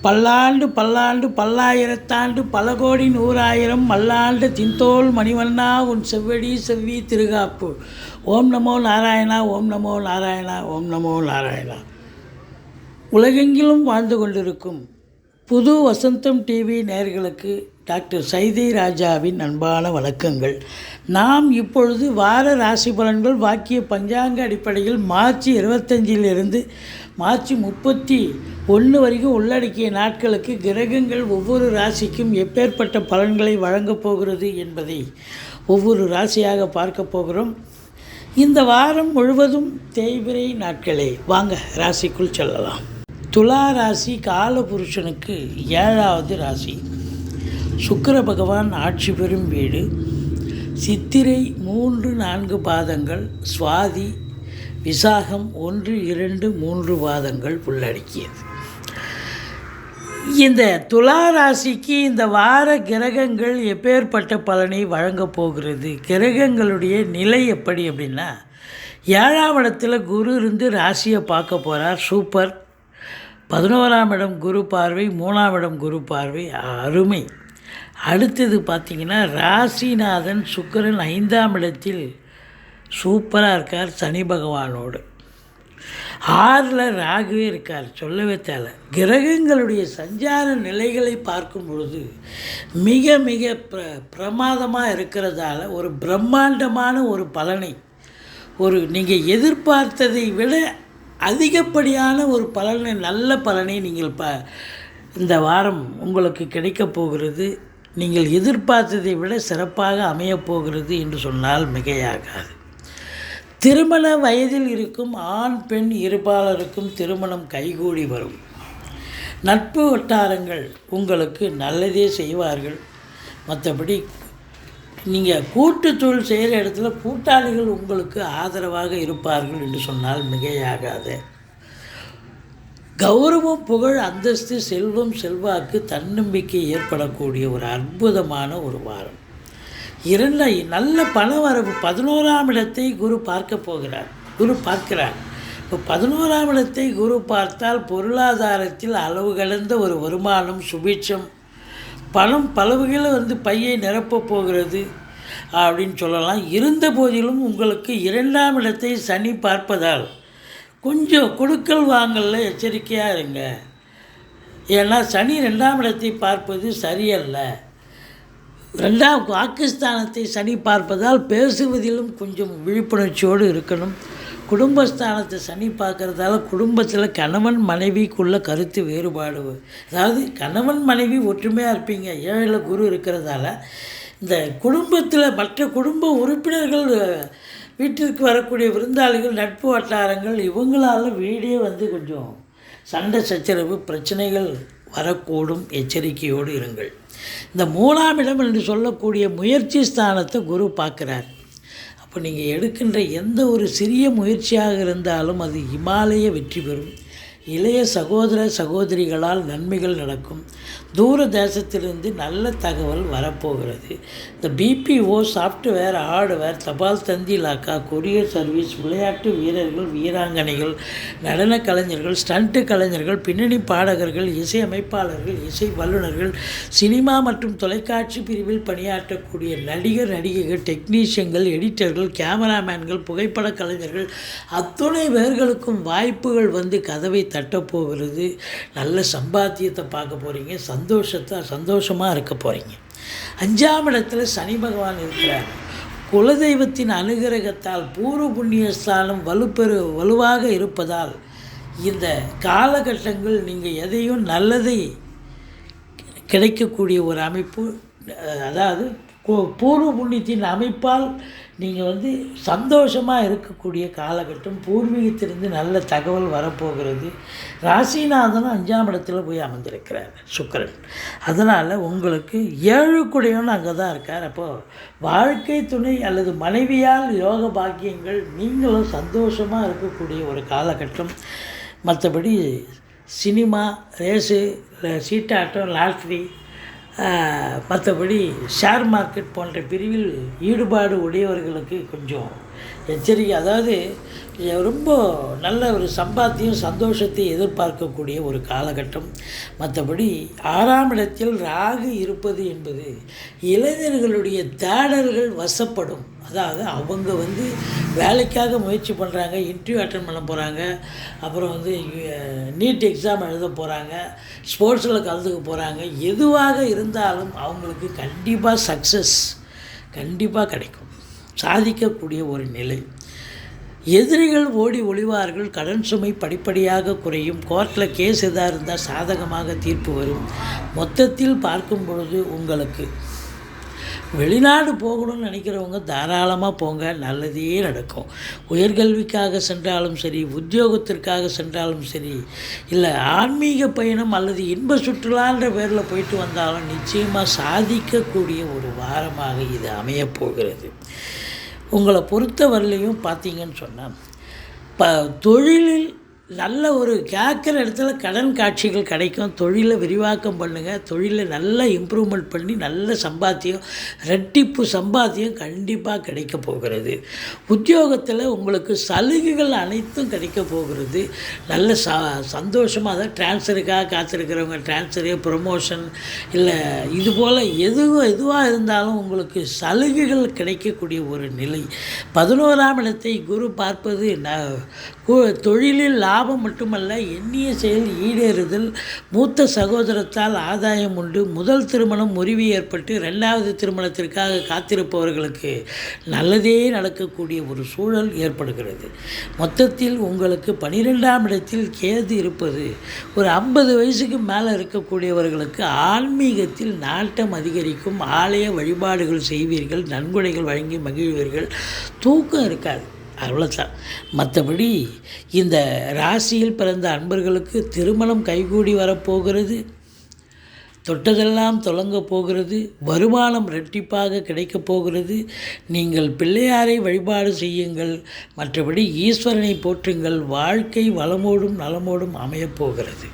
பல்லாண்டு பல்லாண்டு பல்லாயிரத்தாண்டு பல கோடி நூறாயிரம் மல்லாண்டு தின்தோள் மணிவண்ணா உன் செவ்வடி செவ்வி திருகாப்பு. ஓம் நமோ நாராயணா, ஓம் நமோ நாராயணா, ஓம் நமோ நாராயணா. உலகெங்கிலும் வாழ்ந்து கொண்டிருக்கும் புது வசந்தம் டிவி நேயர்களுக்கு டாக்டர் சைதை ராஜாவின் அன்பான வணக்கங்கள். நாம் இப்பொழுது வார ராசி பலன்கள் வாக்கிய பஞ்சாங்க அடிப்படையில் மார்ச் 25 மார்ச் 31 வரைக்கும் உள்ளடக்கிய நாட்களுக்கு கிரகங்கள் ஒவ்வொரு ராசிக்கும் எப்பேற்பட்ட பலன்களை வழங்கப் போகிறது என்பதை ஒவ்வொரு ராசியாக பார்க்க போகிறோம். இந்த வாரம் முழுவதும் தேய்பிறை நாட்களே. வாங்க ராசிக்குள் செல்லலாம். துலா ராசி காலபுருஷனுக்கு 7வது ராசி. சுக்கிர பகவான் ஆட்சி பெறும் வீடு. சித்திரை 3-4 பாதங்கள், சுவாதி விசாகம் 1-2-3 பாதங்கள் உள்ளடக்கியது. இந்த துலா ராசிக்கு இந்த வார கிரகங்கள் எப்பேற்பட்ட பலனை வழங்கப் போகிறது? கிரகங்களுடைய நிலை எப்படி அப்படின்னா, 7ஆம் இடத்துல குரு இருந்து ராசியை பார்க்க போகிறார். சூப்பர். 11ஆம் இடம் குரு பார்வை, 3ஆம் இடம் குரு பார்வை, அருமை. அடுத்தது பார்த்திங்கன்னா, ராசிநாதன் சுக்கிரன் 5ஆம் இடத்தில் சூப்பராக இருக்கார் சனி பகவானோடு. 6ல் ராகுவே இருக்கார், சொல்லவே தேவை. கிரகங்களுடைய சஞ்சார நிலைகளை பார்க்கும் பொழுது மிக மிக பிரமாதமாக இருக்கிறதால ஒரு பிரம்மாண்டமான ஒரு பலனை, நீங்கள் எதிர்பார்த்ததை விட அதிகப்படியான ஒரு பலனை, நல்ல பலனை நீங்கள் இந்த வாரம் உங்களுக்கு கிடைக்கப் போகிறது. நீங்கள் எதிர்பார்த்ததை விட சிறப்பாக அமையப்போகிறது என்று சொன்னால் மிகையாகாது. திருமண வயதில் இருக்கும் ஆண் பெண் இருபாலருக்கும் திருமணம் கைகூடி வரும். நட்பு வட்டாரங்கள் உங்களுக்கு நல்லதே செய்வார்கள். மற்றபடி நீங்கள் கூட்டு தொழில் செய்கிற இடத்துல கூட்டாளிகள் உங்களுக்கு ஆதரவாக இருப்பார்கள் என்று சொன்னால் மிகையாகாது. கௌரவம், புகழ், அந்தஸ்து, செல்வம், செல்வாக்கு, தன்னம்பிக்கை ஏற்படக்கூடிய ஒரு அற்புதமான ஒரு வாரம். நல்ல பணவரவு. 11ஆம் இடத்தை குரு பார்க்கிறார். இப்போ 11ஆம் இடத்தை குரு பார்த்தால் பொருளாதாரத்தில் அளவு கடந்த ஒரு வருமானம், சுபிட்சம், பணம் பலவுகளை பையை நிரப்பப் போகிறது அப்படின்னு சொல்லலாம். இருந்த போதிலும் உங்களுக்கு 2ஆம் இடத்தை சனி பார்ப்பதால் கொஞ்சம் கொடுக்கல் வாங்கல எச்சரிக்கையாக இருங்க. ஏன்னா சனி 2ஆம் இடத்தை பார்ப்பது சரியல்ல. 2ஆம் பாகிஸ்தானத்தை சனி பார்ப்பதால் பேசுவதிலும் கொஞ்சம் விழிப்புணர்ச்சியோடு இருக்கணும். குடும்பஸ்தானத்தை சனி பார்க்குறதால குடும்பத்தில் கணவன் மனைவிக்குள்ள கருத்து வேறுபாடு, அதாவது கணவன் மனைவி ஒற்றுமையாக இருப்பீங்க. 7ல் குரு இருக்கிறதால இந்த குடும்பத்தில் மற்ற குடும்ப உறுப்பினர்கள், வீட்டிற்கு வரக்கூடிய விருந்தாளிகள், நட்பு வட்டாரங்கள், இவங்களால் வீடே கொஞ்சம் சண்டை சச்சரவு பிரச்சனைகள் வரக்கூடும். எச்சரிக்கையோடு இருங்கள். இந்த 3ஆம் இடம் என்று சொல்லக்கூடிய முயற்சி ஸ்தானத்தை குரு பார்க்குறார். அப்போ நீங்கள் எடுக்கின்ற எந்த ஒரு சிறிய முயற்சியாக இருந்தாலும் அது இமாலய வெற்றி பெறும். இளைய சகோதர சகோதரிகளால் நன்மைகள் நடக்கும். தூர தேசத்திலிருந்து நல்ல தகவல் வரப்போகிறது. இந்த பிபிஓ, சாஃப்ட்வேர், ஹார்ட்வேர், தபால் தந்தி இலாக்கா, கொரியர் சர்வீஸ், விளையாட்டு வீரர்கள், வீராங்கனைகள், நடன கலைஞர்கள், ஸ்டண்ட்டு கலைஞர்கள், பின்னணி பாடகர்கள், இசை அமைப்பாளர்கள், இசை வல்லுநர்கள், சினிமா மற்றும் தொலைக்காட்சி பிரிவில் பணியாற்றக்கூடிய நடிகர் நடிகைகள், டெக்னீஷியன்கள், எடிட்டர்கள், கேமராமேன்கள், புகைப்பட கலைஞர்கள், அத்துணை பேர்களுக்கும் வாய்ப்புகள் கதவை தட்டப்போகிறது. நல்ல சம்பாத்தியத்தை பார்க்க போகிறீங்க. சந்தோஷமாக இருக்க போகிறீங்க. 5ஆம் இடத்துல சனி பகவான் இருக்கிறார். குலதெய்வத்தின் அனுகிரகத்தால் பூர்வ புண்ணியஸ்தானம் வலுவாக இருப்பதால் இந்த காலகட்டங்கள் நீங்கள் எதையும் நல்லதை கிடைக்கக்கூடிய ஒரு அமைப்பு. அதாவது பூர்வ புண்ணியத்தின் அமைப்பால் நீங்கள் சந்தோஷமாக இருக்கக்கூடிய காலகட்டம். பூர்வீகத்திலிருந்து நல்ல தகவல் வரப்போகிறது. ராசிநாதனும் 5ஆம் இடத்துல போய் அமர்ந்திருக்கிறார் சுக்கிரன். அதனால் உங்களுக்கு 7 கூடையோன்னு அங்கே தான் இருக்கார். அப்போது வாழ்க்கை துணை அல்லது மனைவியால் யோக பாக்கியங்கள், நீங்களும் சந்தோஷமாக இருக்கக்கூடிய ஒரு காலகட்டம். மற்றபடி சினிமா, ரேஸு, சீட்டாட்டம், லாட்ரி, மற்றபடி ஷேர் மார்க்கெட் போன்ற பிரிவில் ஈடுபாடு உடையவர்களுக்கு கொஞ்சம் எச்சரிக்கை. அதாவது ரொம்ப நல்ல ஒரு சம்பாத்தியம் சந்தோஷத்தை எதிர்பார்க்கக்கூடிய ஒரு காலகட்டம். மற்றபடி 6ஆம் இடத்தில் ராகு இருப்பது என்பது இளைஞர்களுடைய தேடல்கள் வசப்படும். அதாவது அவங்க வேலைக்காக முயற்சி பண்ணுறாங்க, இன்டர்வியூ அட்டன் பண்ண போகிறாங்க, அப்புறம் நீட் எக்ஸாம் எழுத போகிறாங்க, ஸ்போர்ட்ஸில் கலந்துக்க போகிறாங்க. எதுவாக இருந்தாலும் அவங்களுக்கு கண்டிப்பாக சக்ஸஸ் கண்டிப்பாக கிடைக்கும், சாதிக்கக்கூடிய ஒரு நிலை. எதிரிகள் ஓடி ஒளிவார்கள், கடன் சுமை படிப்படியாக குறையும், கோர்ட்டில் கேஸ் எதாக இருந்தால் சாதகமாக தீர்ப்பு வரும். மொத்தத்தில் பார்க்கும் பொழுது உங்களுக்கு வெளிநாடு போகணும்னு நினைக்கிறவங்க தாராளமாக போங்க, நல்லதே நடக்கும். உயர்கல்விக்காக சென்றாலும் சரி, உத்தியோகத்திற்காக சென்றாலும் சரி, இல்லை ஆன்மீக பயணம் அல்லது இன்ப சுற்றுலான்ற பேரில் போயிட்டு வந்தாலும் நிச்சயமாக சாதிக்கக்கூடிய ஒரு வாரமாக இது அமையப்போகிறது. உங்களை பொறுத்தவரையிலையும் பார்த்தீங்கன்னு சொன்னால் தொழிலில் நல்ல ஒரு கேட்குற இடத்துல கடன் காட்சிகள் கிடைக்கும். தொழிலை விரிவாக்கம் பண்ணுங்கள், தொழிலை நல்லா இம்ப்ரூவ்மெண்ட் பண்ணி நல்ல சம்பாத்தியம், ரெட்டிப்பு சம்பாத்தியம் கண்டிப்பாக கிடைக்க போகிறது. உத்தியோகத்தில் உங்களுக்கு சலுகைகள் அனைத்தும் கிடைக்க போகிறது. நல்ல சந்தோஷமாக தான் ட்ரான்ஸ்ஃபருக்காக காத்திருக்கிறவங்க ட்ரான்ஸ்ஃபரு, ப்ரொமோஷன், இல்லை இதுபோல் எதுவாக இருந்தாலும் உங்களுக்கு சலுகைகள் கிடைக்கக்கூடிய ஒரு நிலை. 11ஆம் இடத்தை குரு பார்ப்பது தொழிலில் லாபம் மட்டுமல்ல, எண்ணிய செயல் ஈடேறுதல், மூத்த சகோதரத்தால் ஆதாயம் உண்டு, முதல் திருமணம் முறிவு ஏற்பட்டு 2வது திருமணத்திற்காக காத்திருப்பவர்களுக்கு நல்லதே நடக்கக்கூடிய ஒரு சூழல் ஏற்படுகிறது. மொத்தத்தில் உங்களுக்கு 12ஆம் இடத்தில் கேது இருப்பது ஒரு 50 வயசுக்கு மேலே இருக்கக்கூடியவர்களுக்கு ஆன்மீகத்தில் நாட்டம் அதிகரிக்கும், ஆலய வழிபாடுகள் செய்வீர்கள், நன்கொடைகள் வழங்கி மகிழ்வீர்கள், தூக்கம் இருக்காது, அவ்வளோதான். மற்றபடி இந்த ராசியில் பிறந்த அன்பர்களுக்கு திருமணம் கைகூடி வரப்போகிறது, தொட்டதெல்லாம் தொடங்க போகிறது, வருமானம் இரட்டிப்பாக கிடைக்கப் போகிறது. நீங்கள் பிள்ளையாரை வழிபாடு செய்யுங்கள், மற்றபடி ஈஸ்வரனை போற்றுங்கள், வாழ்க்கை வளமோடும் நலமோடும் அமையப்போகிறது.